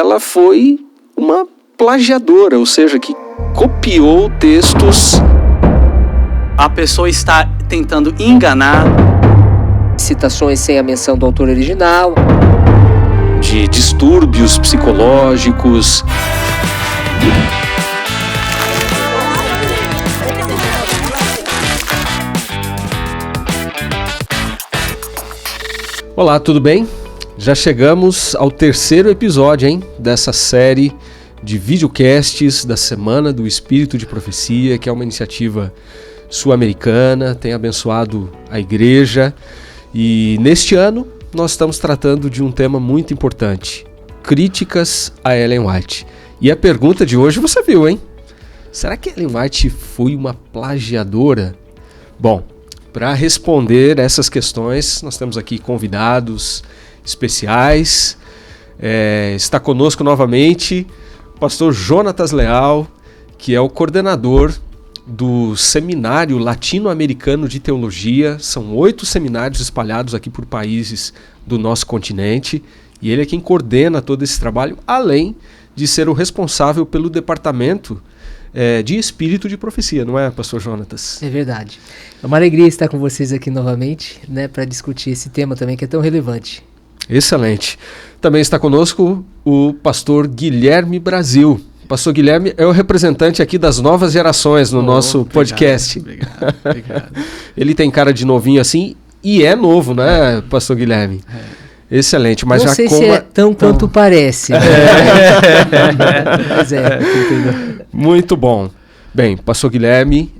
ela foi uma plagiadora, ou seja, que copiou textos. A pessoa está tentando enganar. Citações sem a menção do autor original. De distúrbios psicológicos. Olá, tudo bem? Já chegamos ao terceiro episódio, dessa série de videocasts da Semana do Espírito de Profecia, que é uma iniciativa sul-americana, tem abençoado a igreja. E neste ano nós estamos tratando de um tema muito importante: críticas a Ellen White. E a pergunta de hoje você viu, Será que Ellen White foi uma plagiadora? Bom, para responder essas questões, nós temos aqui convidados especiais. Está conosco novamente o pastor Jonatas Leal, que é o coordenador do Seminário Latino-Americano de Teologia. São 8 seminários espalhados aqui por países do nosso continente, e ele é quem coordena todo esse trabalho, além de ser o responsável pelo departamento de Espírito de Profecia, não é, pastor Jonatas? É verdade. É uma alegria estar com vocês aqui novamente, para discutir esse tema também que é tão relevante. Excelente. Também está conosco o pastor Guilherme Brasil. Pastor Guilherme é o representante aqui das novas gerações no nosso podcast. Obrigado. Ele tem cara de novinho assim, e é novo, né, pastor Guilherme? Excelente. Mas não sei se é tão quanto parece. Mas muito bom. Bem, pastor Guilherme,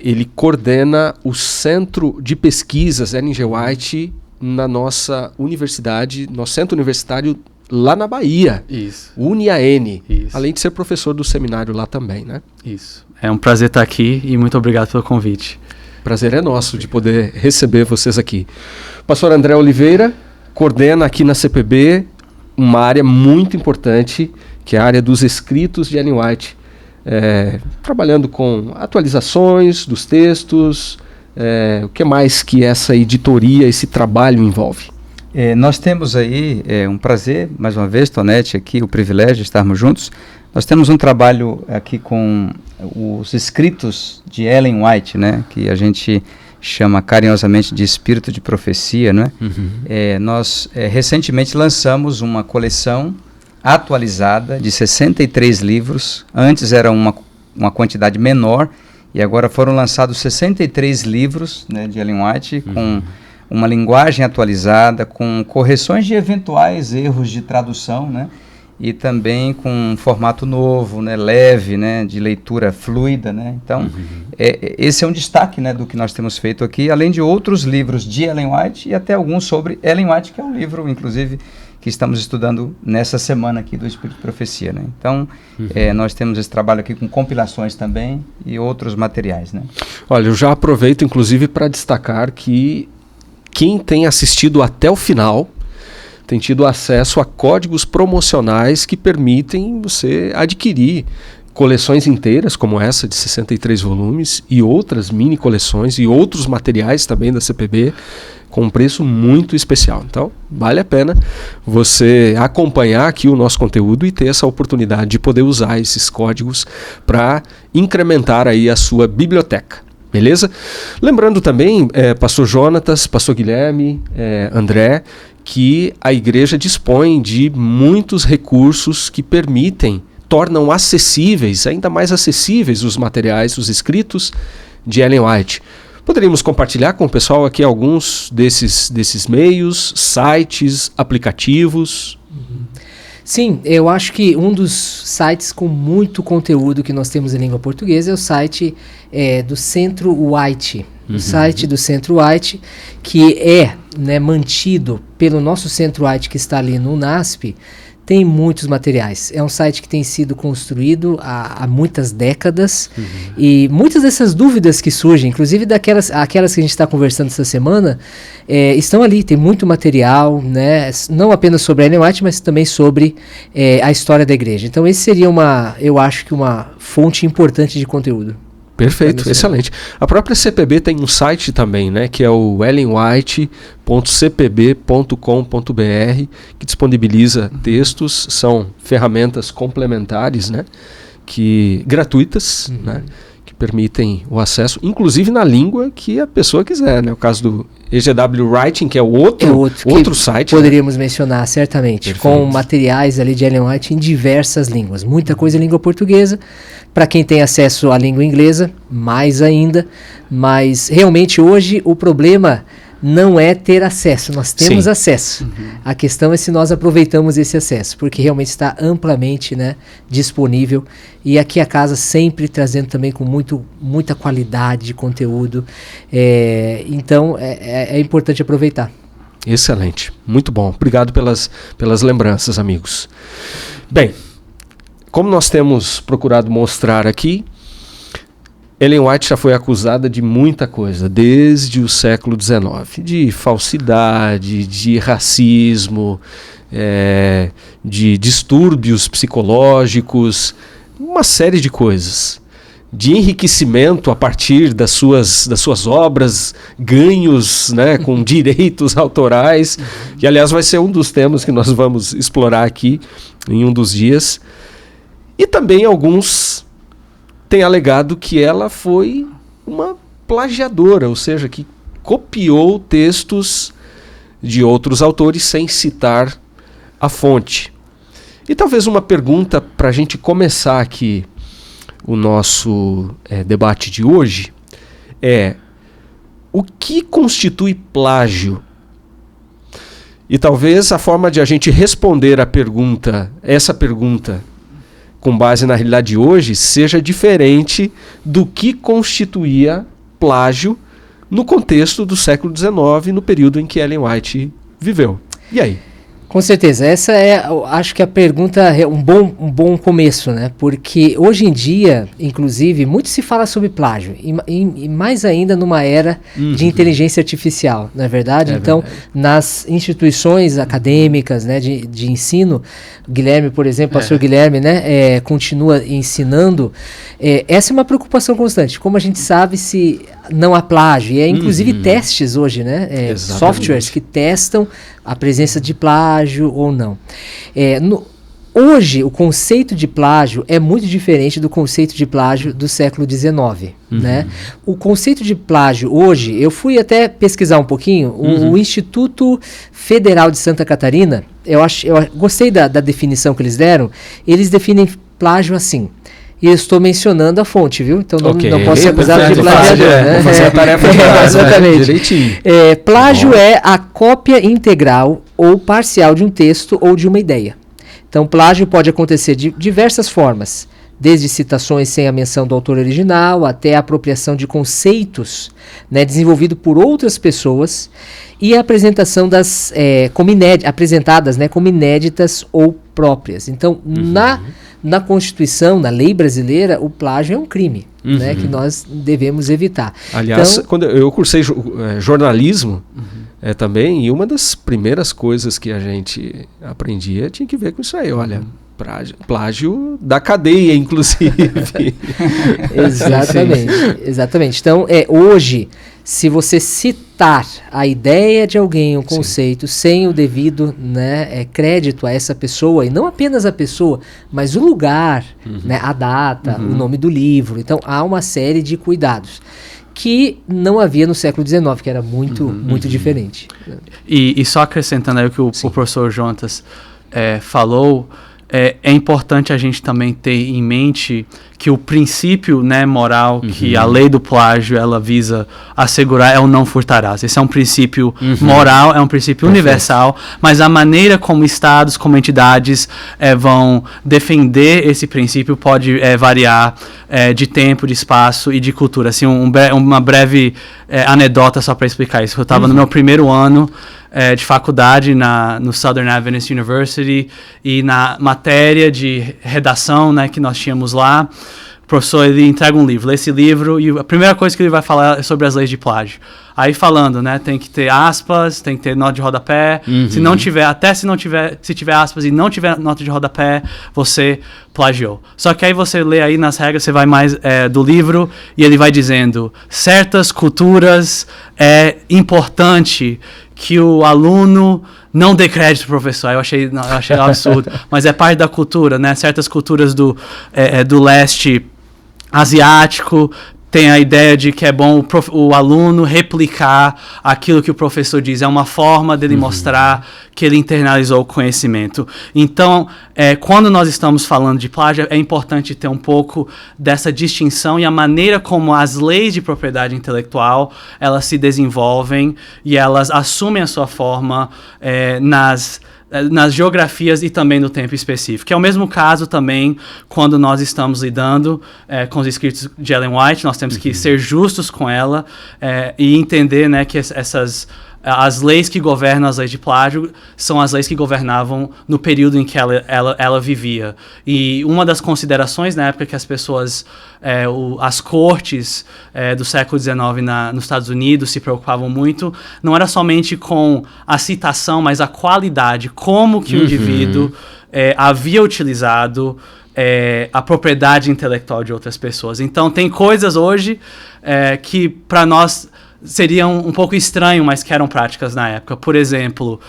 ele coordena o Centro de Pesquisas Ellen G. White na nossa universidade, nosso centro universitário lá na Bahia. Isso. UniAN. Isso. Além de ser professor do seminário lá também, né? Isso. É um prazer estar aqui e muito obrigado pelo convite. Prazer é nosso de poder receber vocês aqui. Pastor André Oliveira coordena aqui na CPB uma área muito importante, que é a área dos escritos de Ellen White, trabalhando com atualizações dos textos. O que mais que essa editoria, esse trabalho envolve? Nós temos aí um prazer, mais uma vez, Tonete, aqui, o privilégio de estarmos juntos. Nós temos um trabalho aqui com os escritos de Ellen White, que a gente chama carinhosamente de Espírito de Profecia, Uhum. Nós recentemente lançamos uma coleção atualizada de 63 livros. Antes era uma quantidade menor, e agora foram lançados 63 livros, de Ellen White, com uma linguagem atualizada, com correções de eventuais erros de tradução, e também com um formato novo, leve, de leitura fluida. Então, esse é um destaque do que nós temos feito aqui, além de outros livros de Ellen White e até alguns sobre Ellen White, que é um livro, inclusive, que estamos estudando nessa semana aqui do Espírito de Profecia. Então, nós temos esse trabalho aqui com compilações também e outros materiais. Olha, eu já aproveito, inclusive, para destacar que quem tem assistido até o final tem tido acesso a códigos promocionais que permitem você adquirir coleções inteiras, como essa de 63 volumes, e outras mini coleções e outros materiais também da CPB, com um preço muito especial. Então, vale a pena você acompanhar aqui o nosso conteúdo e ter essa oportunidade de poder usar esses códigos para incrementar aí a sua biblioteca. Beleza? Lembrando também, pastor Jonatas, pastor Guilherme, André, que a igreja dispõe de muitos recursos que tornam acessíveis, ainda mais acessíveis, os materiais, os escritos de Ellen White. Poderíamos compartilhar com o pessoal aqui alguns desses meios, sites, aplicativos? Sim, eu acho que um dos sites com muito conteúdo que nós temos em língua portuguesa é o site do Centro White. O site do Centro White, que é mantido pelo nosso Centro White, que está ali no NASP, tem muitos materiais. É um site que tem sido construído há muitas décadas, e muitas dessas dúvidas que surgem, inclusive aquelas que a gente está conversando essa semana, estão ali. Tem muito material, não apenas sobre Ellen White, mas também sobre a história da igreja. Então esse seria eu acho que uma fonte importante de conteúdo. Perfeito, excelente. A própria CPB tem um site também, né, que é o ellenwhite.cpb.com.br, que disponibiliza textos, são ferramentas complementares, né, gratuitas, né, que permitem o acesso, inclusive na língua que a pessoa quiser, né? O caso do EGW Writing, que é outro site. Poderíamos mencionar, certamente, perfeito, com materiais ali de Ellen White em diversas línguas. Muita coisa em língua portuguesa, para quem tem acesso à língua inglesa, mais ainda. Mas realmente hoje o problema não é ter acesso, nós temos acesso. A questão é se nós aproveitamos esse acesso, porque realmente está amplamente, né, disponível. E aqui a casa sempre trazendo também com muita qualidade de conteúdo. Então é importante aproveitar. Excelente, muito bom. Obrigado pelas lembranças, amigos. Bem, como nós temos procurado mostrar aqui, Ellen White já foi acusada de muita coisa, desde o século XIX, de falsidade, de racismo, de distúrbios psicológicos, uma série de coisas, de enriquecimento a partir das suas obras, ganhos, né, com direitos autorais, que aliás vai ser um dos temas que nós vamos explorar aqui em um dos dias, e também alguns tem alegado que ela foi uma plagiadora, ou seja, que copiou textos de outros autores sem citar a fonte. E talvez uma pergunta para a gente começar aqui o nosso debate de hoje é: o que constitui plágio? E talvez a forma de a gente responder essa pergunta com base na realidade de hoje, seja diferente do que constituía plágio no contexto do século XIX, no período em que Ellen White viveu. E aí? Com certeza, essa acho que a pergunta é um bom começo, né? Porque hoje em dia, inclusive, muito se fala sobre plágio, e mais ainda numa era de inteligência artificial, não é verdade? Então, verdade, nas instituições acadêmicas, né, de ensino, Guilherme, por exemplo, pastor Guilherme, né, continua ensinando, essa é uma preocupação constante. Como a gente sabe se não há plágio, e inclusive testes hoje, né? Softwares que testam a presença de plágio ou não. Hoje, o conceito de plágio é muito diferente do conceito de plágio do século XIX. Né? O conceito de plágio hoje, eu fui até pesquisar um pouquinho, o Instituto Federal de Santa Catarina, eu gostei da definição que eles deram. Eles definem plágio assim. E eu estou mencionando a fonte, viu? Então não posso ser acusado de plagiador. Né? Vou fazer a tarefa de casa, exatamente. Direitinho. Plágio é a cópia integral ou parcial de um texto ou de uma ideia. Então, plágio pode acontecer de diversas formas, desde citações sem a menção do autor original, até a apropriação de conceitos, né, desenvolvido por outras pessoas, e a apresentação apresentadas, né, como inéditas ou próprias. Então, na Constituição, na lei brasileira, o plágio é um crime, né, que nós devemos evitar. Aliás, quando eu cursei jornalismo também, e uma das primeiras coisas que a gente aprendia tinha que ver com isso aí. Olha, plágio da cadeia, inclusive. Exatamente. Então, hoje, se você citar a ideia de alguém, um conceito, sem o devido, né, crédito a essa pessoa, e não apenas a pessoa, mas o lugar, né, a data, o nome do livro. Então, há uma série de cuidados que não havia no século XIX, que era muito diferente. E só acrescentando aí o que o professor Jonatas falou, é importante a gente também ter em mente que o princípio, né, moral que a lei do plágio ela visa assegurar é o não furtarás. Esse é um princípio moral, é um princípio universal, mas a maneira como estados, como entidades vão defender esse princípio pode variar de tempo, de espaço e de cultura. Assim, uma breve anedota só para explicar isso. Eu estava no meu primeiro ano de faculdade no Southern Adventist University, e na matéria de redação, né, que nós tínhamos lá, O professor, ele entrega um livro, lê esse livro e a primeira coisa que ele vai falar é sobre as leis de plágio. Aí falando, né, tem que ter aspas, tem que ter nota de rodapé. Se não tiver, se tiver aspas e não tiver nota de rodapé, você plagiou. Só que aí você lê aí nas regras, você vai mais do livro e ele vai dizendo, certas culturas é importante que o aluno não dê crédito pro professor. Eu achei um absurdo. Mas é parte da cultura, né? Certas culturas do leste asiático tem a ideia de que é bom o aluno replicar aquilo que o professor diz. É uma forma dele mostrar que ele internalizou o conhecimento. Então, quando nós estamos falando de plágio, é importante ter um pouco dessa distinção e a maneira como as leis de propriedade intelectual, elas se desenvolvem e elas assumem a sua forma nas geografias e também no tempo específico. Que é o mesmo caso também quando nós estamos lidando com os escritos de Ellen White. Nós temos que ser justos com ela e entender, né, que as leis que governam as leis de plágio são as leis que governavam no período em que ela vivia. E uma das considerações na época que as pessoas, as cortes do século XIX nos Estados Unidos se preocupavam muito, não era somente com a citação, mas a qualidade, como que o indivíduo havia utilizado a propriedade intelectual de outras pessoas. Então, tem coisas hoje que, para nós, seriam um pouco estranho, mas que eram práticas na época. Por exemplo,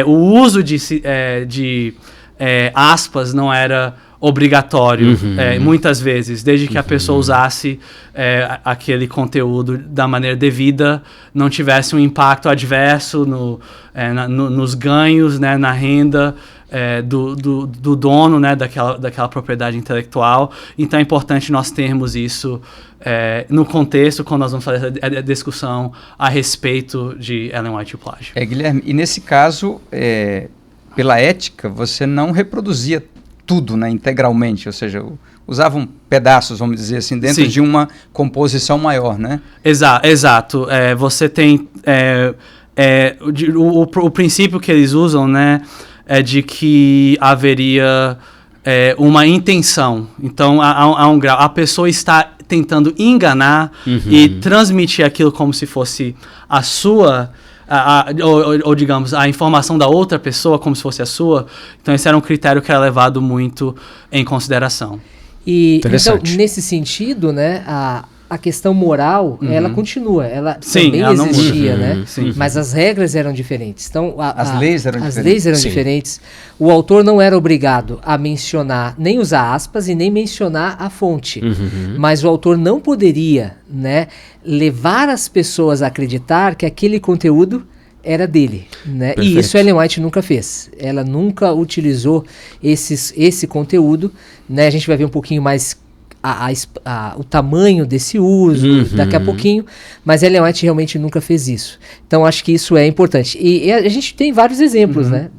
o uso de aspas não era obrigatório, muitas vezes, desde que a pessoa usasse aquele conteúdo da maneira devida, não tivesse um impacto adverso nos ganhos, né, na renda do dono, né, daquela propriedade intelectual. Então é importante nós termos isso no contexto, quando nós vamos fazer a discussão a respeito de Ellen White e o plágio. Guilherme, e nesse caso, pela ética, você não reproduzia tudo, né, integralmente, ou seja, usavam pedaços, vamos dizer assim, dentro de uma composição maior, né? Exato. Você tem o princípio que eles usam, né, é de que haveria uma intenção. Então, há um grau. A pessoa está tentando enganar e transmitir aquilo como se fosse a sua, ou digamos, a informação da outra pessoa como se fosse a sua. Então, esse era um critério que era levado muito em consideração. E, então, nesse sentido, né, a questão moral, ela continua, ela também existia, né? Mas as regras eram diferentes. Então, as leis eram diferentes. O autor não era obrigado a mencionar, nem usar aspas e nem mencionar a fonte. Mas o autor não poderia, né, levar as pessoas a acreditar que aquele conteúdo era dele, né? E isso Ellen White nunca fez. Ela nunca utilizou esse conteúdo, né? A gente vai ver um pouquinho mais o tamanho desse uso daqui a pouquinho, mas Ellen White realmente nunca fez isso. Então acho que isso é importante. E a gente tem vários exemplos, né?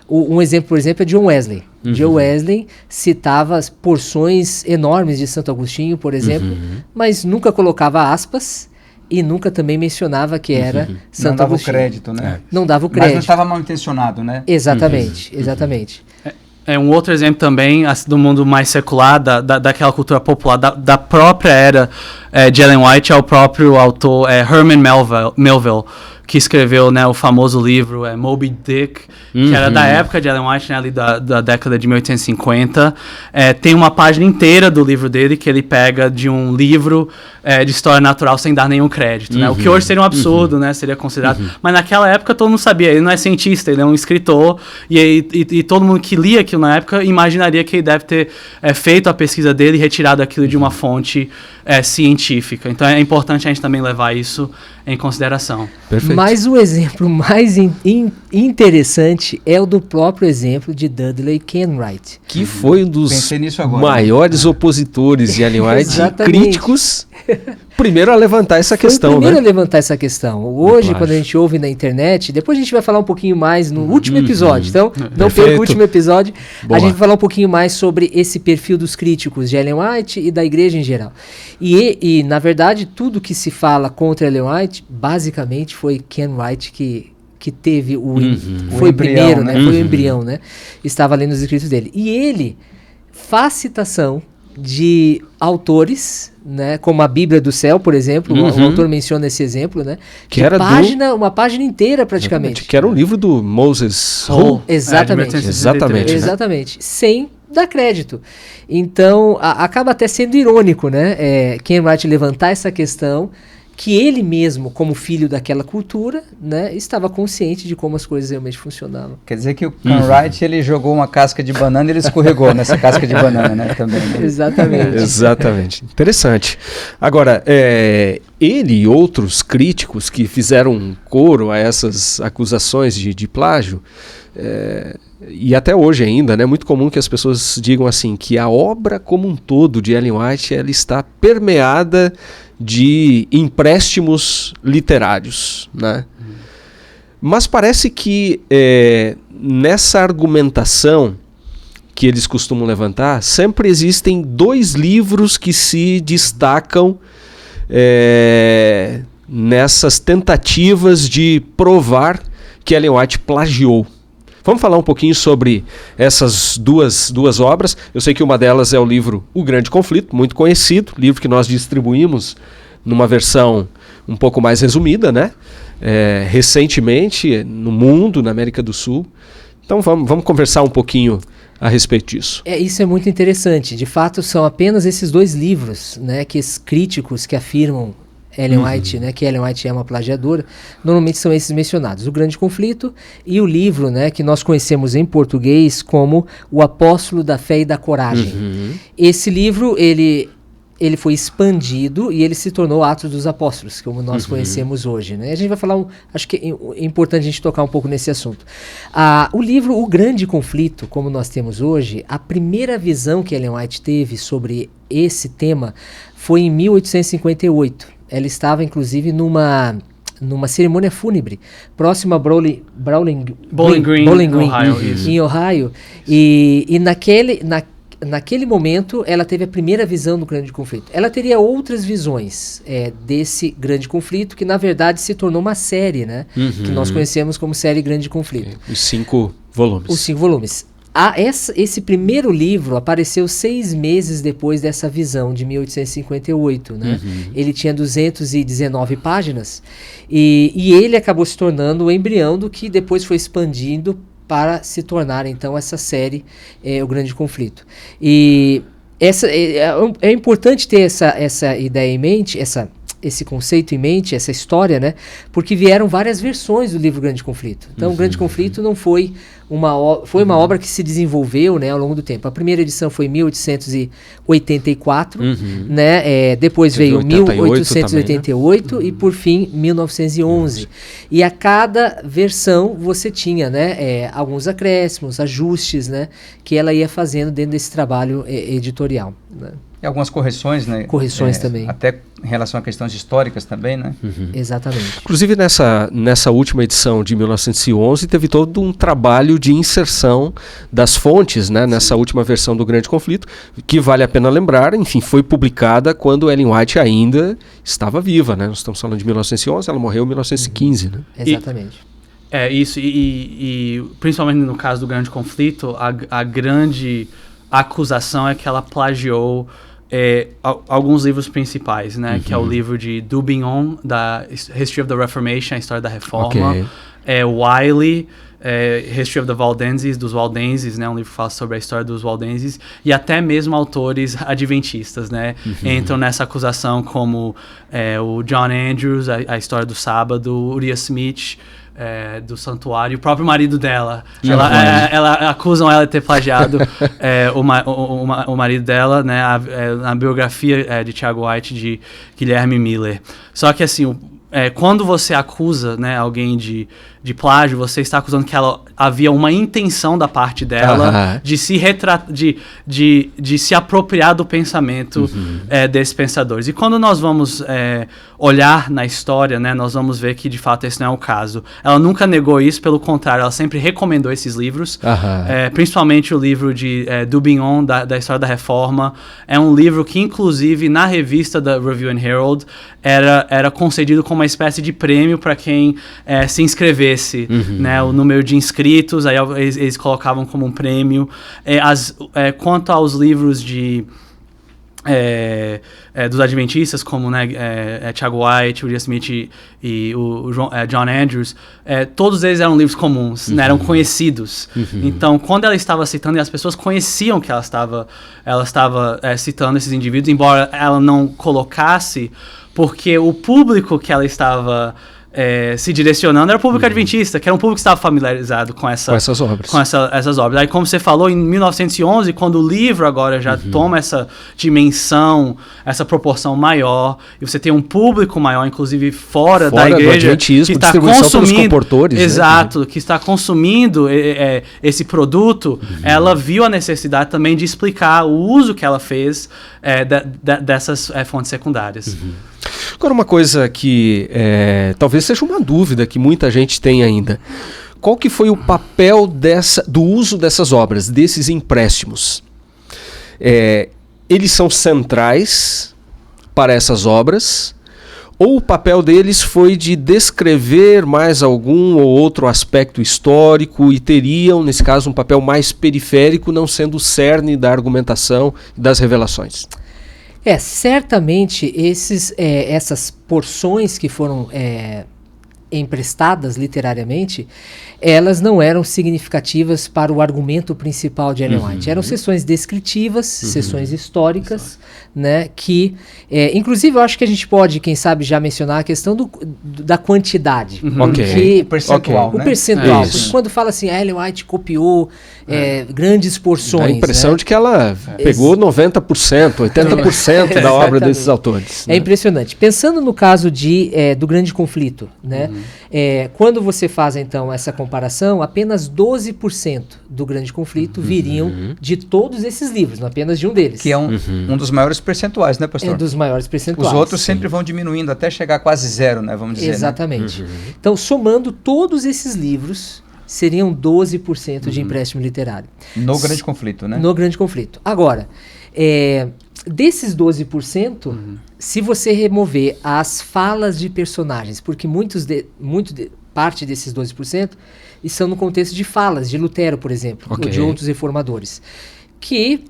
Um exemplo, por exemplo, é John Wesley. John Wesley citava porções enormes de Santo Agostinho, por exemplo, mas nunca colocava aspas e nunca também mencionava que era Santo Agostinho. Não dava o crédito, né? Não dava o crédito. Mas não estava mal intencionado, né? Exatamente, exatamente. Um outro exemplo também do mundo mais secular, daquela cultura popular, da própria era de Ellen White, é o próprio autor Herman Melville, que escreveu, né, o famoso livro Moby Dick, que era da época de Ellen White, né, ali da década de 1850. Tem uma página inteira do livro dele que ele pega de um livro de história natural sem dar nenhum crédito, né? O que hoje seria um absurdo, né? Seria considerado. Mas naquela época todo mundo sabia. Ele não é cientista, ele é um escritor. E todo mundo que lia aquilo na época imaginaria que ele deve ter feito a pesquisa dele e retirado aquilo de uma fonte científica. Então é importante a gente também levar isso em consideração. Perfeito. Mas o exemplo mais interessante é o do próprio exemplo de Dudley Kenwright. Que foi um dos maiores opositores de Ellen White, críticos, primeiro a levantar essa questão. Primeiro a levantar essa questão. Hoje, quando a gente ouve na internet, depois a gente vai falar um pouquinho mais no último episódio. Então, não perca o último episódio. A gente vai falar um pouquinho mais sobre esse perfil dos críticos de Ellen White e da igreja em geral. E na verdade, tudo que se fala contra Ellen White, basicamente foi Ken White que teve foi o primeiro, né? Foi o embrião, né? Estava lendo os escritos dele. E ele faz citação de autores, né, como a Bíblia do Céu, por exemplo, o autor menciona esse exemplo, né, que era uma página inteira praticamente. Que era um livro do Moses Hull. Exatamente. Sem dar crédito. Então, acaba até sendo irônico, né, Ken Wright levantar essa questão, que ele mesmo, como filho daquela cultura, né, estava consciente de como as coisas realmente funcionavam. Quer dizer que o Ken Wright, ele jogou uma casca de banana e ele escorregou nessa casca de banana, né, também. Né? Exatamente. Interessante. Agora, ele e outros críticos que fizeram coro a essas acusações de plágio, e até hoje ainda, né, é muito comum que as pessoas digam assim, que a obra como um todo de Ellen White, ela está permeada de empréstimos literários, né? Mas parece que nessa argumentação que eles costumam levantar, sempre existem 2 livros que se destacam nessas tentativas de provar que Ellen White plagiou. Vamos falar um pouquinho sobre essas duas obras. Eu sei que uma delas é o livro O Grande Conflito, muito conhecido, livro que nós distribuímos numa versão um pouco mais resumida, né? Recentemente no mundo, na América do Sul. Então vamos conversar um pouquinho a respeito disso. Isso é muito interessante. De fato, são apenas esses 2 livros, né, que os críticos que afirmam Ellen White, né, que Ellen White é uma plagiadora, normalmente são esses mencionados, O Grande Conflito e o livro, né, que nós conhecemos em português como O Apóstolo da Fé e da Coragem. Esse livro, ele foi expandido e ele se tornou Atos dos Apóstolos, como nós conhecemos hoje, né? A gente vai falar, acho que é importante a gente tocar um pouco nesse assunto. O livro O Grande Conflito, como nós temos hoje, a primeira visão que Ellen White teve sobre esse tema foi em 1858. Ela estava, inclusive, numa cerimônia fúnebre próxima a Bowling Green, Ohio, em Ohio. E naquele momento, ela teve a primeira visão do Grande Conflito. Ela teria outras visões desse Grande Conflito, que na verdade se tornou uma série, né? Que nós conhecemos como série Grande Conflito. Os 5 volumes. Os 5 volumes. Esse primeiro livro apareceu 6 meses depois dessa visão de 1858, né? Ele tinha 219 páginas e ele acabou se tornando o embrião do que depois foi expandindo para se tornar então essa série, O Grande Conflito. E é importante ter essa ideia em mente, esse conceito em mente, essa história, né? Porque vieram várias versões do livro Grande Conflito. Então, o Grande Conflito não foi uma obra que se desenvolveu, né, ao longo do tempo. A primeira edição foi em 1884, né? Depois veio 1888 também, né? E, por fim, 1911. E a cada versão você tinha, né, alguns acréscimos, ajustes, né, que ela ia fazendo dentro desse trabalho editorial, né? E algumas correções, né? Correções também. Até em relação a questões históricas também, né? Exatamente. Inclusive nessa última edição de 1911 teve todo um trabalho de inserção das fontes, né? Nessa última versão do Grande Conflito, que vale a pena lembrar, enfim, foi publicada quando Ellen White ainda estava viva, né? Nós estamos falando de 1911, ela morreu em 1915, né? Exatamente. Isso, e principalmente no caso do Grande Conflito, a grande acusação é que ela plagiou alguns livros principais, né? Que é o livro de Dubignon, da History of the Reformation, a História da Reforma. Wiley, History of the Waldenses, dos Waldenses, né? Um livro que fala sobre a história dos Waldenses. E até mesmo autores adventistas, né? Entram nessa acusação como o John Andrews, a História do Sábado, Uriah Smith, do Santuário, o próprio marido dela. Ela acusam ela de ter plagiado o marido dela, né, a biografia de Tiago White, de Guilherme Miller. Só que assim, quando você acusa, né, alguém de plágio, você está acusando que havia uma intenção da parte dela de se de se apropriar do pensamento desses pensadores. E quando nós vamos olhar na história, né, nós vamos ver que de fato esse não é o caso. Ela nunca negou isso, pelo contrário, ela sempre recomendou esses livros, principalmente o livro de Dubignon, da História da Reforma. É um livro que, inclusive, na revista da Review and Herald, era concedido como uma espécie de prêmio para quem se inscrevesse, né, o número de inscritos, aí eles colocavam como um prêmio. Quanto aos livros de dos adventistas, como, né, Thiago White, William Smith e o John Andrews, todos eles eram livros comuns, né, eram conhecidos. Então, quando ela estava citando, e as pessoas conheciam que ela estava citando esses indivíduos, embora ela não colocasse, porque o público que ela estava se direcionando era o público adventista, que era um público que estava familiarizado com essas obras. Essas obras. Aí, como você falou, em 1911, quando o livro agora já toma essa dimensão, essa proporção maior, e você tem um público maior, inclusive fora da igreja, que está consumindo, exato, né? Que está consumindo esse produto, ela viu a necessidade também de explicar o uso que ela fez dessas fontes secundárias. Agora, uma coisa que talvez seja uma dúvida que muita gente tem ainda. Qual que foi o papel do uso dessas obras, desses empréstimos? Eles são centrais para essas obras? Ou o papel deles foi de descrever mais algum ou outro aspecto histórico e teriam, nesse caso, um papel mais periférico, não sendo o cerne da argumentação e das revelações? Certamente essas porções que foram emprestadas literariamente, elas não eram significativas para o argumento principal de Ellen White. Eram sessões descritivas, sessões históricas, né, que, inclusive, eu acho que a gente pode, quem sabe, já mencionar a questão da quantidade. O percentual, né? O percentual. Porque quando fala assim, Ellen White copiou grandes porções. Dá a impressão, né, de que ela pegou 90%, 80% da obra desses autores. É impressionante. Pensando no caso do Grande Conflito, né? Quando você faz, então, essa comparação, apenas 12% do Grande Conflito viriam de todos esses livros, não apenas de um deles. Que é um dos maiores percentuais, né, pastor? É dos maiores percentuais. Os outros sempre vão diminuindo até chegar a quase zero, né, vamos dizer. Exatamente. Né? Então, somando todos esses livros, seriam 12% de empréstimo literário. No Grande Conflito, né? No Grande Conflito. Agora, desses 12%, se você remover as falas de personagens, porque parte desses 12% estão no contexto de falas de Lutero, por exemplo, ou de outros reformadores, que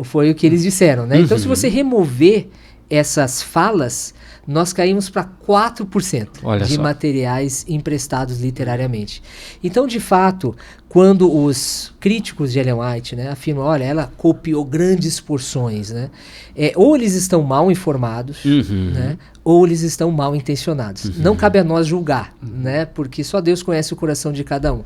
foi o que eles disseram, né? Então, se você remover essas falas, nós caímos para 4% de materiais emprestados literariamente. Então, de fato, quando os críticos de Ellen White, né, afirmam, olha, ela copiou grandes porções, né, ou eles estão mal informados, né, ou eles estão mal intencionados. Não cabe a nós julgar, né, porque só Deus conhece o coração de cada um.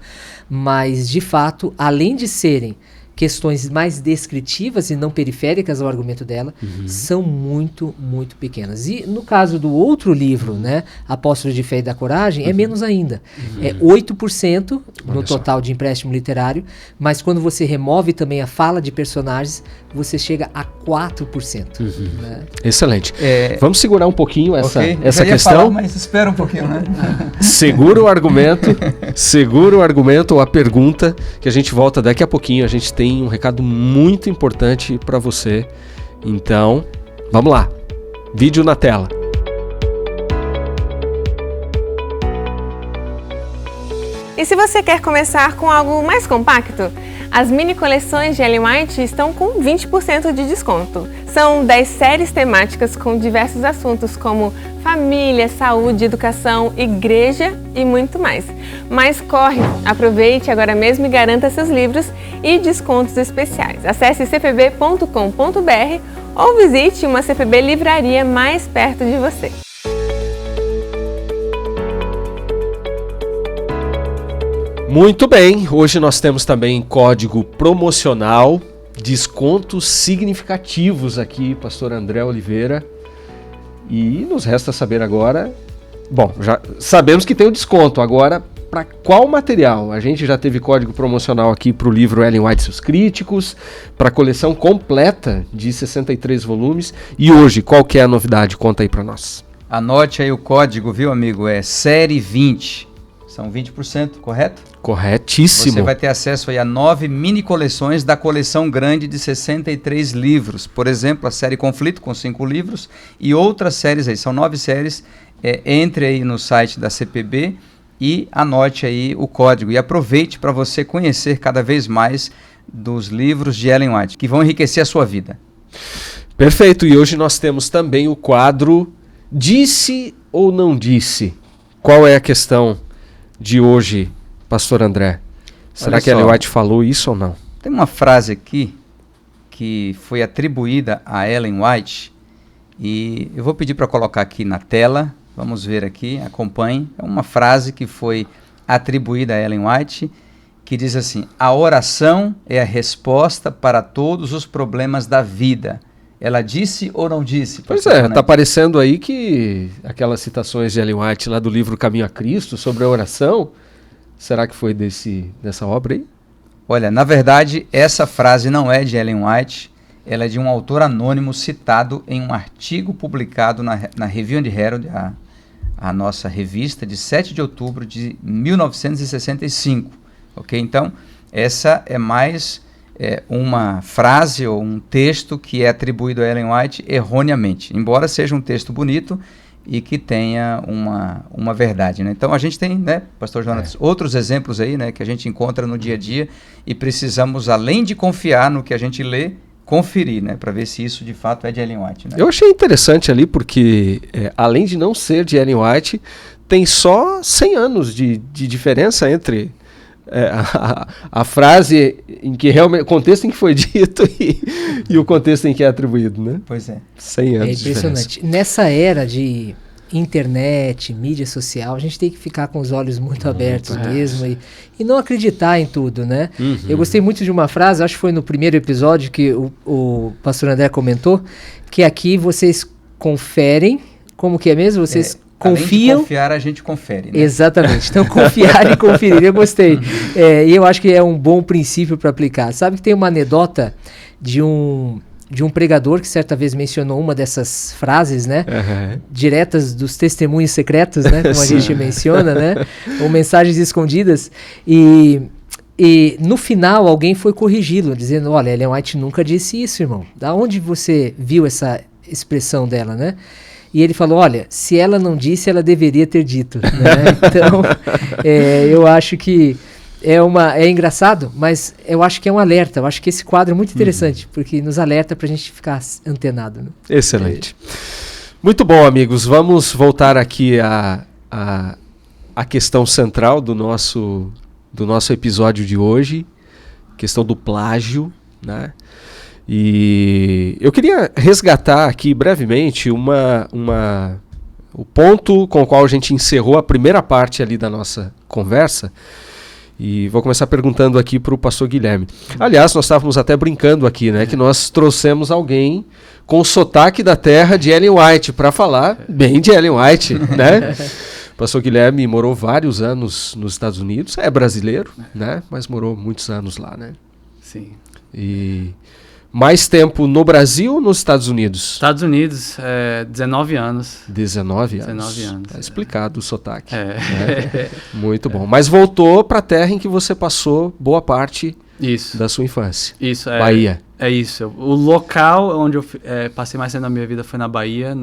Mas, de fato, além de serem questões mais descritivas e não periféricas ao argumento dela, são muito, muito pequenas. E no caso do outro livro, né, Apóstolos de Fé e da Coragem, é menos ainda. É 8% no total de empréstimo literário, mas quando você remove também a fala de personagens, você chega a 4%. Né? Excelente. Vamos segurar um pouquinho essa questão. Falar, mas espera um pouquinho, né? Segura o argumento ou a pergunta, que a gente volta daqui a pouquinho. A gente tem um recado muito importante para você. Então, vamos lá. Vídeo na tela. E se você quer começar com algo mais compacto, as mini coleções de Ellen White estão com 20% de desconto. São 10 séries temáticas com diversos assuntos como família, saúde, educação, igreja e muito mais. Mas corre, aproveite agora mesmo e garanta seus livros e descontos especiais. Acesse cpb.com.br ou visite uma CPB livraria mais perto de você. Muito bem, hoje nós temos também código promocional, descontos significativos aqui, pastor André Oliveira. E nos resta saber agora, bom, já sabemos que tem o desconto, agora para qual material? A gente já teve código promocional aqui para o livro Ellen White e seus Críticos, para a coleção completa de 63 volumes. E hoje, qual que é a novidade? Conta aí para nós. Anote aí o código, viu, amigo? É série 20. São 20%, correto? Corretíssimo. Você vai ter acesso aí a 9 mini coleções da coleção grande de 63 livros. Por exemplo, a série Conflito, com 5 livros, e outras séries aí. São 9 séries. Entre aí no site da CPB e anote aí o código. E aproveite para você conhecer cada vez mais dos livros de Ellen White, que vão enriquecer a sua vida. Perfeito, e hoje nós temos também o quadro Disse ou Não Disse? Qual é a questão de hoje, pastor André? Será Olha que só. Ellen White falou isso ou não? Tem uma frase aqui que foi atribuída a Ellen White e eu vou pedir para colocar aqui na tela, vamos ver aqui, acompanhem. É uma frase que foi atribuída a Ellen White que diz assim: a oração é a resposta para todos os problemas da vida. Ela disse ou não disse? Pois é, está aparecendo aí que aquelas citações de Ellen White lá do livro Caminho a Cristo sobre a oração, será que foi dessa obra aí? Olha, na verdade, essa frase não é de Ellen White, ela é de um autor anônimo citado em um artigo publicado na Review and Herald, a nossa revista, de 7 de outubro de 1965. Ok? Então, essa é mais uma frase ou um texto que é atribuído a Ellen White erroneamente, embora seja um texto bonito e que tenha uma verdade, né? Então a gente tem, né, pastor Jonas, outros exemplos aí, né, que a gente encontra no dia a dia e precisamos, além de confiar no que a gente lê, conferir, né, para ver se isso de fato é de Ellen White, né? Eu achei interessante ali porque, além de não ser de Ellen White, tem só 100 anos de diferença entre a frase em que realmente, o contexto em que foi dito e o contexto em que é atribuído, né? Pois é. 100 anos É impressionante. Nessa era de internet, mídia social, a gente tem que ficar com os olhos muito abertos mesmo e não acreditar em tudo, né? Uhum. Eu gostei muito de uma frase, acho que foi no primeiro episódio que o pastor André comentou, que aqui vocês conferem, como que é mesmo? Vocês confiam. Além de confiar, a gente confere, né? Exatamente. Então, confiar e conferir. Eu gostei. E eu acho que é um bom princípio para aplicar. Sabe que tem uma anedota de um pregador que certa vez mencionou uma dessas frases, né? Diretas dos testemunhos secretos, né? Como a gente menciona, né? Ou mensagens escondidas. E no final alguém foi corrigi-lo, dizendo: olha, Ellen White nunca disse isso, irmão. Da onde você viu essa expressão dela, né? E ele falou: olha, se ela não disse, ela deveria ter dito, né? Então, eu acho que é engraçado, mas eu acho que é um alerta. Eu acho que esse quadro é muito interessante, porque nos alerta para a gente ficar antenado, né? Excelente. Muito bom, amigos. Vamos voltar aqui à questão central do nosso episódio de hoje, questão do plágio, né? E eu queria resgatar aqui brevemente o ponto com o qual a gente encerrou a primeira parte ali da nossa conversa. E vou começar perguntando aqui para o pastor Guilherme. Aliás, nós estávamos até brincando aqui, né? Que nós trouxemos alguém com o sotaque da terra de Ellen White para falar bem de Ellen White, né? O pastor Guilherme morou vários anos nos Estados Unidos. É brasileiro, né? Mas morou muitos anos lá, né? Sim. E mais tempo no Brasil ou nos Estados Unidos? Estados Unidos, 19 anos. 19 anos. 19 anos. Tá explicado o sotaque. É. Né? Muito bom. Mas voltou para a terra em que você passou boa parte da sua infância. Isso. Bahia. É isso. O local onde eu passei mais tempo da minha vida foi na Bahia,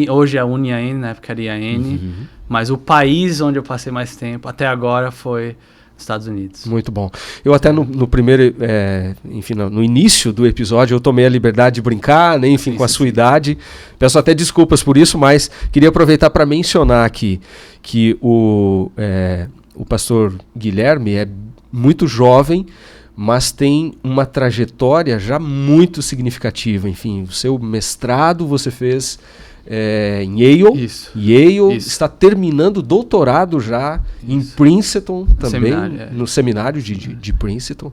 hoje é UniAN, na época era IAN, mas o país onde eu passei mais tempo até agora foi Estados Unidos. Muito bom. Eu até no primeiro, enfim, no início do episódio eu tomei a liberdade de brincar, né, enfim, com a sua idade. Peço até desculpas por isso, mas queria aproveitar para mencionar aqui que o pastor Guilherme é muito jovem, mas tem uma trajetória já muito significativa. Enfim, o seu mestrado você fez em Yale. Yale está terminando o doutorado já em Princeton também, no seminário de Princeton.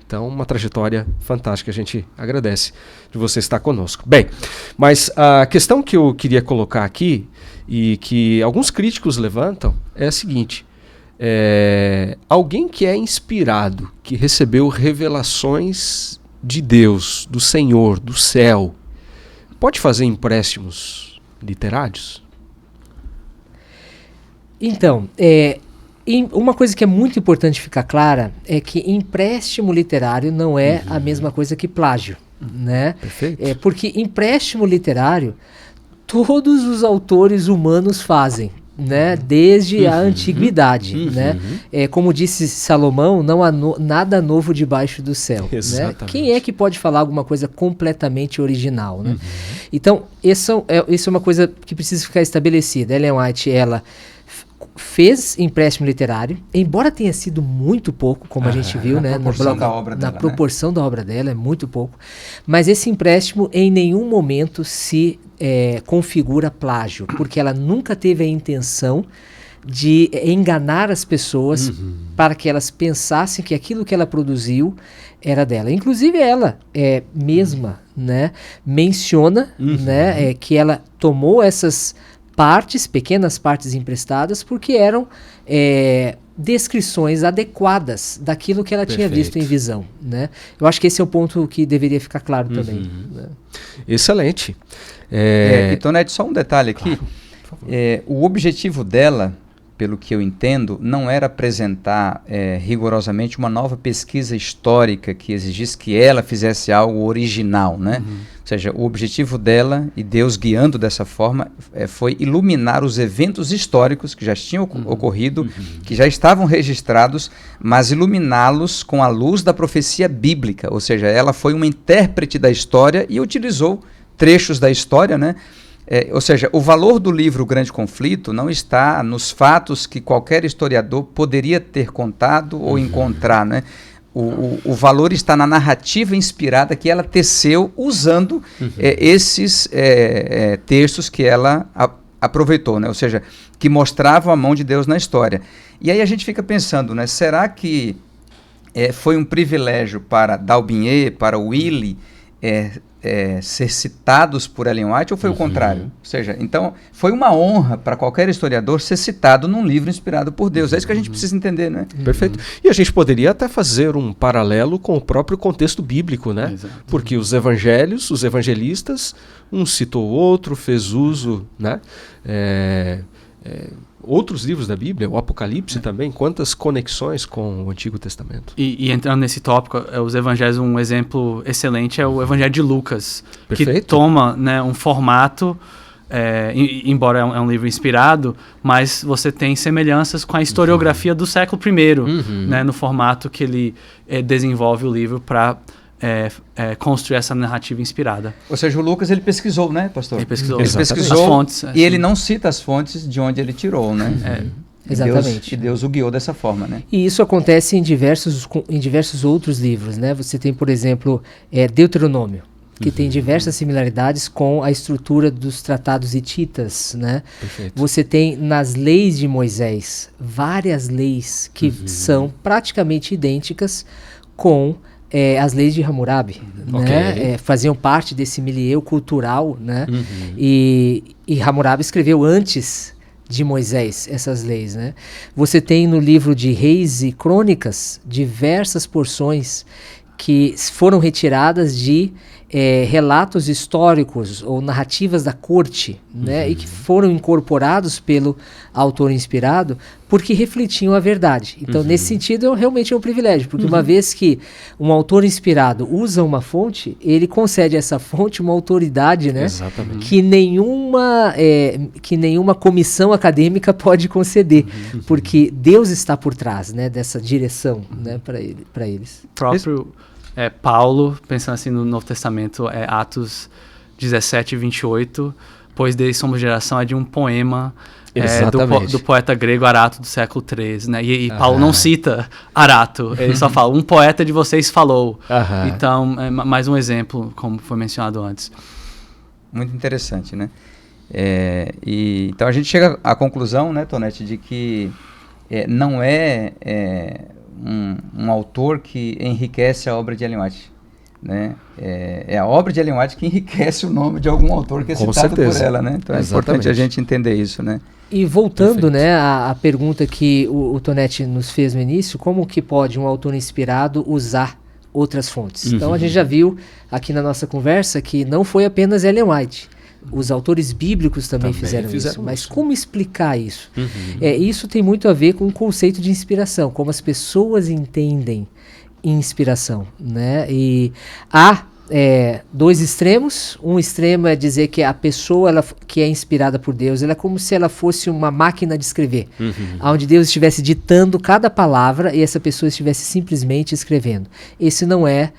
Então, uma trajetória fantástica. A gente agradece de você estar conosco. Bem, mas a questão que eu queria colocar aqui e que alguns críticos levantam é a seguinte: alguém que é inspirado, que recebeu revelações de Deus, do Senhor, do céu, pode fazer empréstimos literários? Então, uma coisa que é muito importante ficar clara é que empréstimo literário não é a mesma coisa que plágio, né? Perfeito. Porque empréstimo literário todos os autores humanos fazem. né, desde a antiguidade, né? Como disse Salomão, não há nada novo debaixo do céu, né? Quem é que pode falar alguma coisa completamente original, né? Então, isso é uma coisa que precisa ficar estabelecida. Ellen White, ela fez empréstimo literário, embora tenha sido muito pouco, como a gente viu, né, na proporção da obra dela, é muito pouco, mas esse empréstimo em nenhum momento se configura plágio, porque ela nunca teve a intenção de enganar as pessoas para que elas pensassem que aquilo que ela produziu era dela. Inclusive ela mesma, né, menciona, né, que ela tomou essas pequenas partes emprestadas, porque eram descrições adequadas daquilo que ela tinha visto em visão, né? Eu acho que esse é o ponto que deveria ficar claro também. Né? Excelente. E Tonete, só um detalhe aqui. Claro, o objetivo dela, pelo que eu entendo, não era apresentar rigorosamente uma nova pesquisa histórica que exigisse que ela fizesse algo original, né? Ou seja, o objetivo dela, e Deus guiando dessa forma, foi iluminar os eventos históricos que já tinham ocorrido, que já estavam registrados, mas iluminá-los com a luz da profecia bíblica. Ou seja, ela foi uma intérprete da história e utilizou trechos da história, né? Ou seja, o valor do livro O Grande Conflito não está nos fatos que qualquer historiador poderia ter contado ou encontrar, né? O valor está na narrativa inspirada que ela teceu usando esses textos que ela aproveitou, né? Ou seja, que mostravam a mão de Deus na história. E aí a gente fica pensando, né? Será que foi um privilégio para D'Aubigné, para Willy, ser citados por Ellen White, ou foi o contrário? Ou seja, então foi uma honra para qualquer historiador ser citado num livro inspirado por Deus. É isso que a gente precisa entender, né? Perfeito. E a gente poderia até fazer um paralelo com o próprio contexto bíblico, né? Exato. Porque os evangelhos, os evangelistas, um citou o outro, fez uso, né? Outros livros da Bíblia, o Apocalipse também, quantas conexões com o Antigo Testamento. E entrando nesse tópico, os evangelhos, um exemplo excelente é o Evangelho de Lucas, que toma, né, um formato, embora é um livro inspirado, mas você tem semelhanças com a historiografia do século I, né, no formato que ele desenvolve o livro para construir essa narrativa inspirada. Ou seja, o Lucas, ele pesquisou, né, pastor? Ele pesquisou as fontes. E ele não cita as fontes de onde ele tirou, né? Exatamente. E Deus o guiou dessa forma, né? E isso acontece em diversos outros livros, né? Você tem, por exemplo, Deuteronômio, que tem diversas similaridades com a estrutura dos tratados hititas, né? Perfeito. Você tem nas leis de Moisés várias leis que são praticamente idênticas com as leis de Hammurabi, né? Faziam parte desse milieu cultural, né? E Hammurabi escreveu antes de Moisés essas leis, né? Você tem no livro de Reis e Crônicas diversas porções que foram retiradas de relatos históricos ou narrativas da corte, né, e que foram incorporados pelo autor inspirado porque refletiam a verdade. Então, nesse sentido, realmente é um privilégio, porque uma vez que um autor inspirado usa uma fonte, ele concede a essa fonte uma autoridade, né, que nenhuma comissão acadêmica pode conceder, porque Deus está por trás, né, dessa direção, né, para eles. Próprio Paulo, pensando assim no Novo Testamento, Atos 17, 28, pois desde somos geração, é de um poema do poeta grego Arato do século III, né? E Paulo não cita Arato, ele só fala, um poeta de vocês falou. Então, mais um exemplo, como foi mencionado antes. Muito interessante, né? Então a gente chega à conclusão, né, Tonete, de que não um autor que enriquece a obra de Ellen White, né? É a obra de Ellen White que enriquece o nome de algum autor que é citado por ela, né? Então é importante a gente entender isso, né? E voltando, né, à pergunta que o Tonete nos fez no início, como que pode um autor inspirado usar outras fontes? Então a gente já viu aqui na nossa conversa que não foi apenas Ellen White. Os autores bíblicos também fizeram isso. Mas como explicar isso? Isso tem muito a ver com o conceito de inspiração, como as pessoas entendem inspiração, né? E há dois extremos. Um extremo é dizer que a pessoa que é inspirada por Deus, ela é como se ela fosse uma máquina de escrever, onde Deus estivesse ditando cada palavra e essa pessoa estivesse simplesmente escrevendo. Esse não é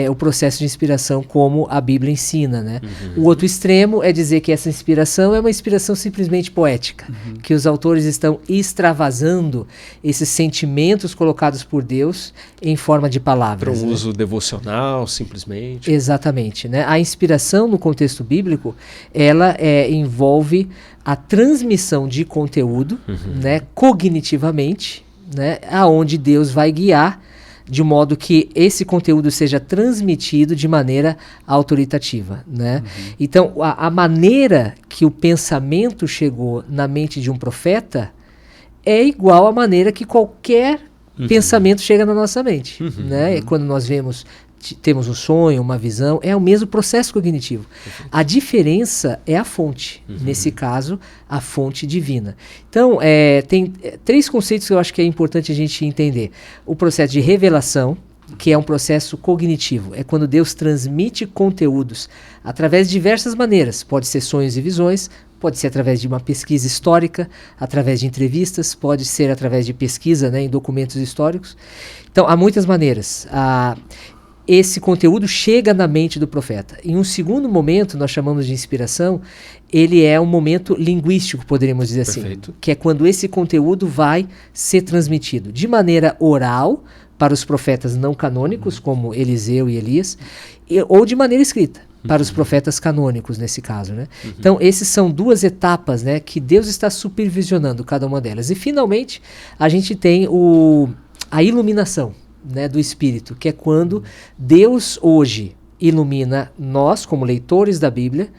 o processo de inspiração como a Bíblia ensina, né? O outro extremo é dizer que essa inspiração é uma inspiração simplesmente poética, que os autores estão extravasando esses sentimentos colocados por Deus em forma de palavras. Para um uso devocional, simplesmente. Exatamente, né? A inspiração no contexto bíblico, ela envolve a transmissão de conteúdo, né, cognitivamente, né, aonde Deus vai guiar de modo que esse conteúdo seja transmitido de maneira autoritativa, né? Então, a maneira que o pensamento chegou na mente de um profeta é igual à maneira que qualquer pensamento chega na nossa mente, né? Quando nós temos um sonho, uma visão, é o mesmo processo cognitivo. A diferença é a fonte, nesse caso, a fonte divina. Então, tem 3 conceitos que eu acho que é importante a gente entender. O processo de revelação, que é um processo cognitivo, é quando Deus transmite conteúdos através de diversas maneiras. Pode ser sonhos e visões, pode ser através de uma pesquisa histórica, através de entrevistas, pode ser através de pesquisa, né, em documentos históricos. Então, há muitas maneiras. Esse conteúdo chega na mente do profeta. Em um segundo momento, nós chamamos de inspiração, ele é um momento linguístico, poderíamos dizer assim, que é quando esse conteúdo vai ser transmitido de maneira oral para os profetas não canônicos, como Eliseu e Elias, ou de maneira escrita para os profetas canônicos, nesse caso, né? Então, essas são 2 etapas, né, que Deus está supervisionando cada uma delas. E, finalmente, a gente tem a iluminação, né, do Espírito, que é quando Deus hoje ilumina nós, como leitores da Bíblia,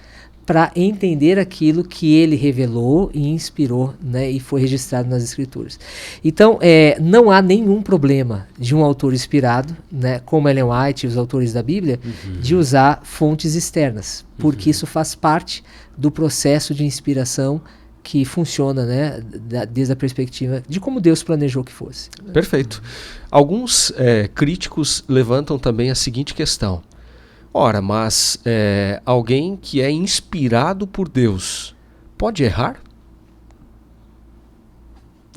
para entender aquilo que Ele revelou e inspirou, né, e foi registrado nas Escrituras. Então, não há nenhum problema de um autor inspirado, né, como Ellen White e os autores da Bíblia, de usar fontes externas, porque isso faz parte do processo de inspiração que funciona, né, desde a perspectiva de como Deus planejou que fosse. Perfeito. Alguns críticos levantam também a seguinte questão. Ora, mas alguém que é inspirado por Deus pode errar?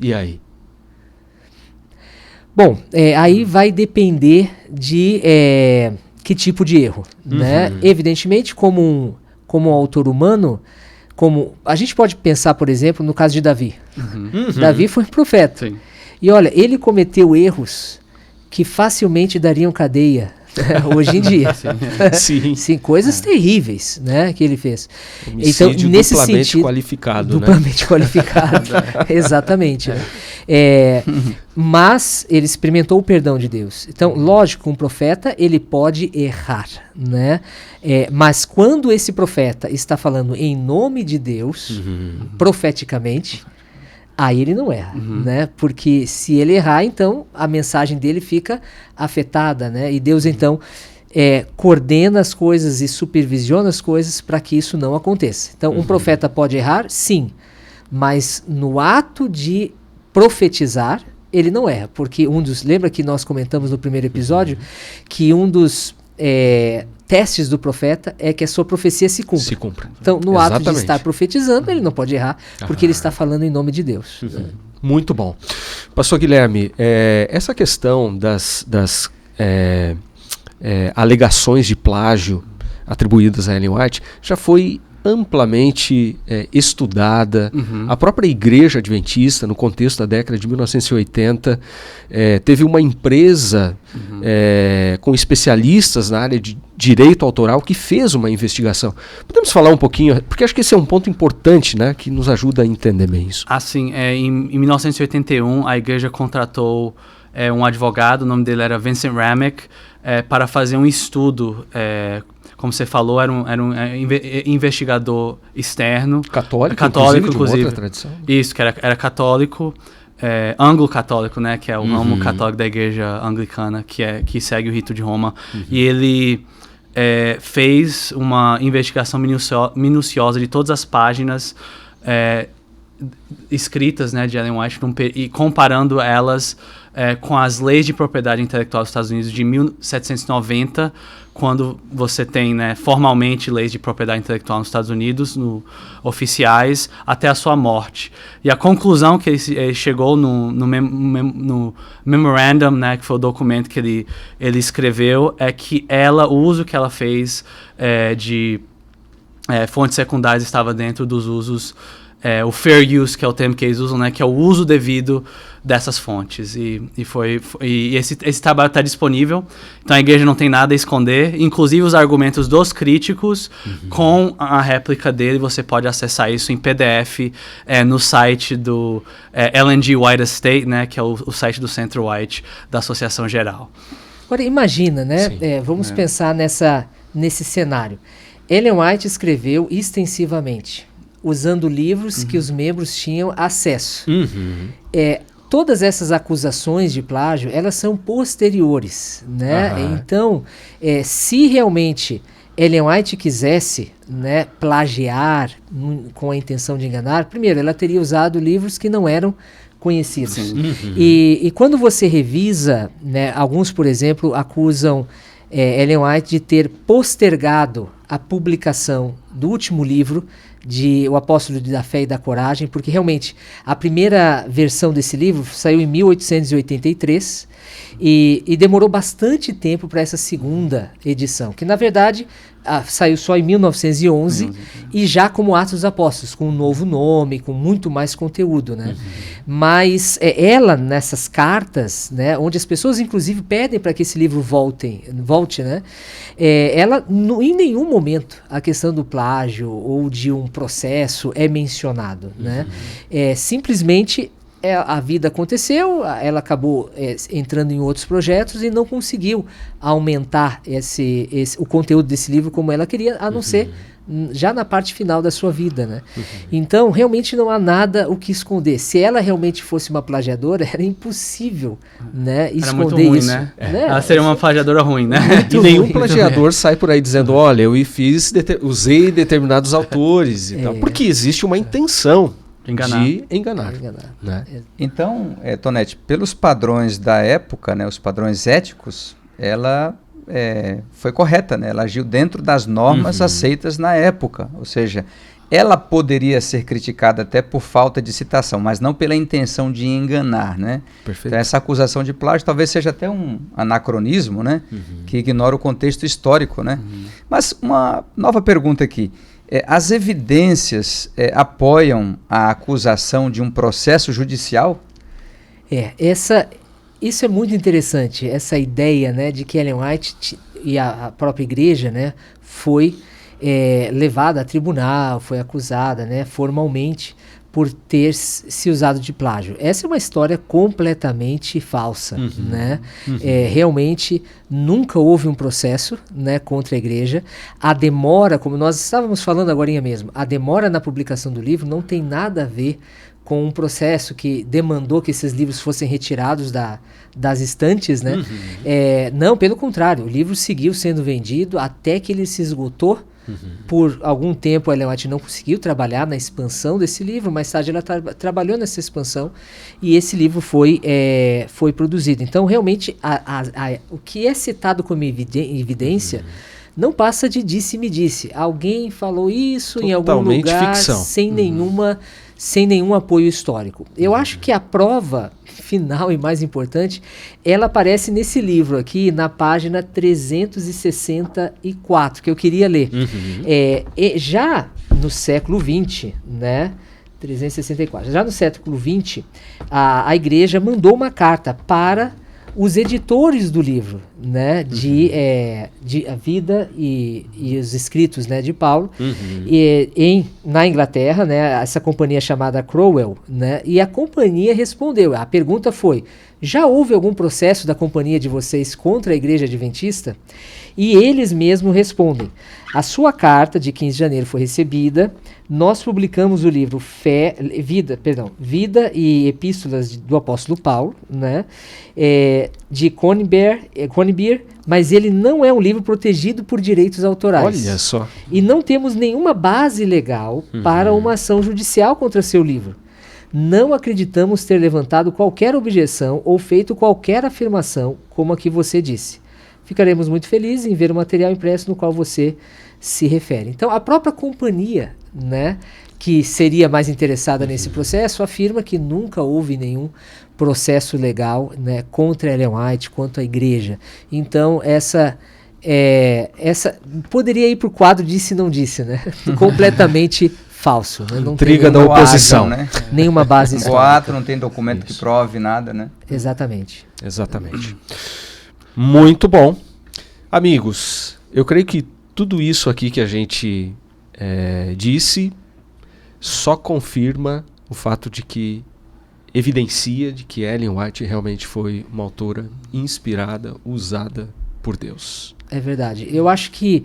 E aí? Bom, aí vai depender de que tipo de erro, né? Evidentemente, como um autor humano, como a gente pode pensar, por exemplo, no caso de Davi. Davi foi um profeta. Sim. E olha, ele cometeu erros que facilmente dariam cadeia hoje em dia. Sim, coisas terríveis, né, que ele fez. Homicídio então, nesse duplamente sentido, qualificado. Duplamente qualificado. Exatamente. Mas ele experimentou o perdão de Deus. Então, lógico, um profeta, ele pode errar, né? Mas quando esse profeta está falando em nome de Deus, profeticamente, aí ele não erra, né? Porque se ele errar, então a mensagem dele fica afetada, né? E Deus, então, coordena as coisas e supervisiona as coisas para que isso não aconteça. Então, um profeta pode errar? Sim. Mas no ato de profetizar, ele não erra. Porque lembra que nós comentamos no primeiro episódio que um dos testes do profeta é que a sua profecia se cumpra. Então, no ato de estar profetizando, ele não pode errar, porque ele está falando em nome de Deus. Muito bom. Pastor Guilherme, essa questão das alegações de plágio atribuídas a Ellen White já foi amplamente estudada. A própria Igreja Adventista, no contexto da década de 1980, teve uma empresa com especialistas na área de direito autoral que fez uma investigação. Podemos falar um pouquinho, porque acho que esse é um ponto importante, né, que nos ajuda a entender bem isso. Assim, em 1981, a igreja contratou um advogado, o nome dele era Vincent Ramick, para fazer um estudo. Como você falou, era um investigador externo. Católico, inclusive. Outra tradição. Isso, que era católico, anglo-católico, né? Que é o ramo católico da igreja anglicana, que segue o rito de Roma. E ele fez uma investigação minuciosa de todas as páginas escritas, né, de Ellen White e comparando elas com as leis de propriedade intelectual dos Estados Unidos de 1790, quando você tem, né, formalmente leis de propriedade intelectual nos Estados Unidos, oficiais, até a sua morte. E a conclusão que ele chegou no memorandum, né, que foi o documento que ele escreveu, é que o uso que ela fez de fontes secundárias estava dentro dos usos, o fair use, que é o termo que eles usam, né, que é o uso devido dessas fontes. E esse trabalho está disponível, então a igreja não tem nada a esconder, inclusive os argumentos dos críticos, com a réplica dele, você pode acessar isso em PDF no site do Ellen G. White Estate, né, que é o site do Centro White da Associação Geral. Agora imagina, né, vamos pensar nesse cenário. Ellen White escreveu extensivamente, usando livros que os membros tinham acesso. Todas essas acusações de plágio, elas são posteriores, né? Então, se realmente Ellen White quisesse, né, plagiar com a intenção de enganar, primeiro, ela teria usado livros que não eram conhecidos. E quando você revisa, né, alguns, por exemplo, acusam Ellen White de ter postergado a publicação do último livro de O Apóstolo da Fé e da Coragem, porque realmente a primeira versão desse livro saiu em 1883 e demorou bastante tempo para essa segunda edição, que na verdade saiu só em 1911 e já como Atos dos Apóstolos, com um novo nome, com muito mais conteúdo, né? Mas ela, nessas cartas, né, onde as pessoas inclusive pedem para que esse livro volte, né? Ela, em nenhum momento, a questão do plágio ou de um processo é mencionado, né? Simplesmente a vida aconteceu, ela acabou entrando em outros projetos e não conseguiu aumentar o conteúdo desse livro como ela queria, a não ser já na parte final da sua vida, né? Então, realmente não há nada o que esconder. Se ela realmente fosse uma plagiadora, era impossível, né, esconder muito ruim, isso. Né? Ela seria uma plagiadora ruim, né? E nenhum plagiador sai por aí dizendo, olha, eu usei determinados autores e tal, porque existe uma intenção de enganar. Né? Então, Tonete, pelos padrões da época, né, os padrões éticos, ela foi correta, né? Ela agiu dentro das normas aceitas na época, ou seja, ela poderia ser criticada até por falta de citação, mas não pela intenção de enganar, né? Perfeito. Então, essa acusação de plágio talvez seja até um anacronismo, né? Que ignora o contexto histórico, né? Mas uma nova pergunta aqui. As evidências apoiam a acusação de um processo judicial? Isso é muito interessante, essa ideia, né, de que Ellen White e a própria igreja, né, foi levada a tribunal, foi acusada, né, formalmente por ter se usado de plágio. Essa é uma história completamente falsa, né? Realmente nunca houve um processo, né, contra a igreja. A demora, como nós estávamos falando agorinha mesmo, a demora na publicação do livro não tem nada a ver com um processo que demandou que esses livros fossem retirados das estantes, né? Não, pelo contrário, o livro seguiu sendo vendido até que ele se esgotou. Por algum tempo a Ellen White não conseguiu trabalhar na expansão desse livro, mais tarde ela trabalhou nessa expansão e esse livro foi produzido. Então realmente o que é citado como evidência não passa de disse-me-disse. Alguém falou isso em algum lugar ficção. Sem nenhum apoio histórico. Eu acho que a prova final e mais importante, ela aparece nesse livro aqui, na página 364, que eu queria ler. Já no século XX, né? 364. Já no século XX, a igreja mandou uma carta para os editores do livro, né, de A Vida e os Escritos, né, de Paulo, na Inglaterra, né, essa companhia chamada Crowell, né, e a companhia respondeu. A pergunta foi: já houve algum processo da companhia de vocês contra a Igreja Adventista? E eles mesmos respondem: a sua carta de 15 de janeiro foi recebida, nós publicamos o livro Vida e Epístolas do Apóstolo Paulo, né, de Conybeare, mas ele não é um livro protegido por direitos autorais. Olha só. E não temos nenhuma base legal para uma ação judicial contra seu livro. não acreditamos ter levantado qualquer objeção ou feito qualquer afirmação como a que você disse. Ficaremos muito felizes em ver o material impresso no qual você se refere. Então, a própria companhia, né, que seria mais interessada nesse processo, afirma que nunca houve nenhum processo legal, né, contra Ellen White, quanto à igreja. Então, essa poderia ir para o quadro disse e não disse, né? Completamente falso. Né? Não intriga da oposição. Né? Nenhuma base histórica. Boato, não tem documento que prove nada, né? Exatamente. Muito bom. Amigos, eu creio que tudo isso aqui que a gente disse só confirma o fato de que evidencia de que Ellen White realmente foi uma autora inspirada, usada por Deus. É verdade. Eu acho que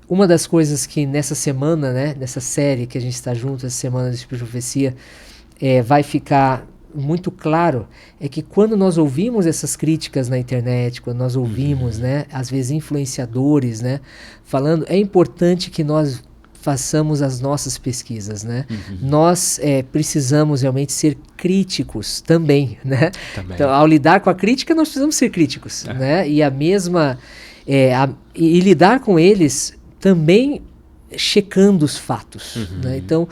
uma das coisas que nessa semana, né, nessa série que a gente está junto, essa semana do Espírito de Profecia, vai ficar muito claro, é que quando nós ouvimos essas críticas na internet, quando nós ouvimos, né, às vezes influenciadores, né, falando, é importante que nós façamos as nossas pesquisas, né? Nós precisamos realmente ser críticos também, né? Então, ao lidar com a crítica, nós precisamos ser críticos, né? E e lidar com eles também checando os fatos, né? Então,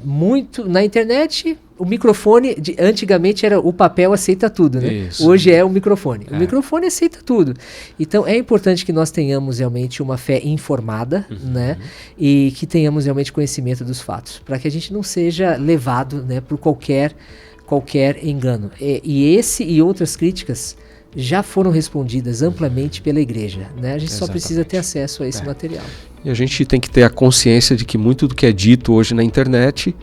muito na internet, o microfone, antigamente era o papel aceita tudo, né? Isso. Hoje é o microfone. O microfone aceita tudo. Então, é importante que nós tenhamos realmente uma fé informada, né? E que tenhamos realmente conhecimento dos fatos, para que a gente não seja levado, né, por qualquer engano. E esse e outras críticas já foram respondidas amplamente pela igreja, né? A gente só precisa ter acesso a esse material. E a gente tem que ter a consciência de que muito do que é dito hoje na internet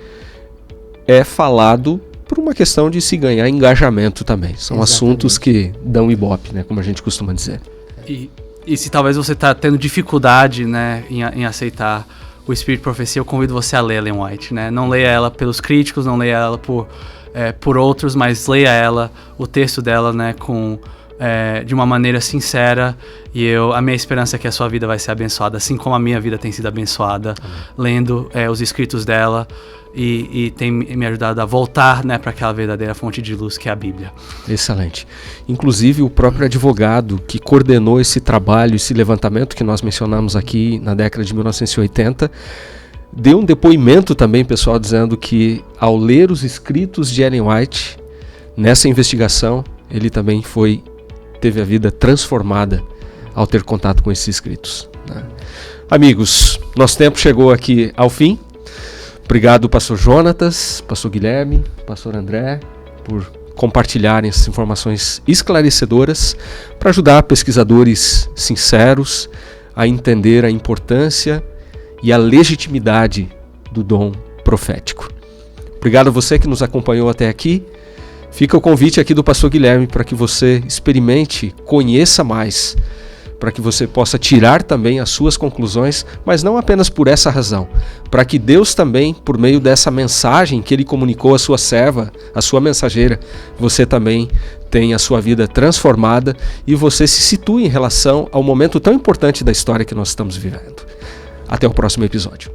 é falado por uma questão de se ganhar engajamento também. São assuntos que dão ibope, né, como a gente costuma dizer. E se talvez você está tendo dificuldade, né, em aceitar o Espírito de Profecia, eu convido você a ler Ellen White, né? Não leia ela pelos críticos, não leia ela por outros, mas leia ela, o texto dela, né, de uma maneira sincera, e a minha esperança é que a sua vida vai ser abençoada, assim como a minha vida tem sido abençoada, lendo os escritos dela, e tem me ajudado a voltar, né, para aquela verdadeira fonte de luz que é a Bíblia. Excelente. Inclusive o próprio advogado que coordenou esse trabalho, esse levantamento que nós mencionamos aqui na década de 1980, deu um depoimento também, pessoal, dizendo que ao ler os escritos de Ellen White, nessa investigação, ele também teve a vida transformada ao ter contato com esses escritos, né? Amigos, nosso tempo chegou aqui ao fim. Obrigado, pastor Jonatas, pastor Guilherme, pastor André, por compartilharem essas informações esclarecedoras para ajudar pesquisadores sinceros a entender a importância e a legitimidade do dom profético. Obrigado a você que nos acompanhou até aqui. Fica o convite aqui do pastor Guilherme para que você experimente, conheça mais, para que você possa tirar também as suas conclusões, mas não apenas por essa razão, para que Deus também, por meio dessa mensagem que Ele comunicou à sua serva, à sua mensageira, você também tenha a sua vida transformada e você se situe em relação ao momento tão importante da história que nós estamos vivendo. Até o próximo episódio.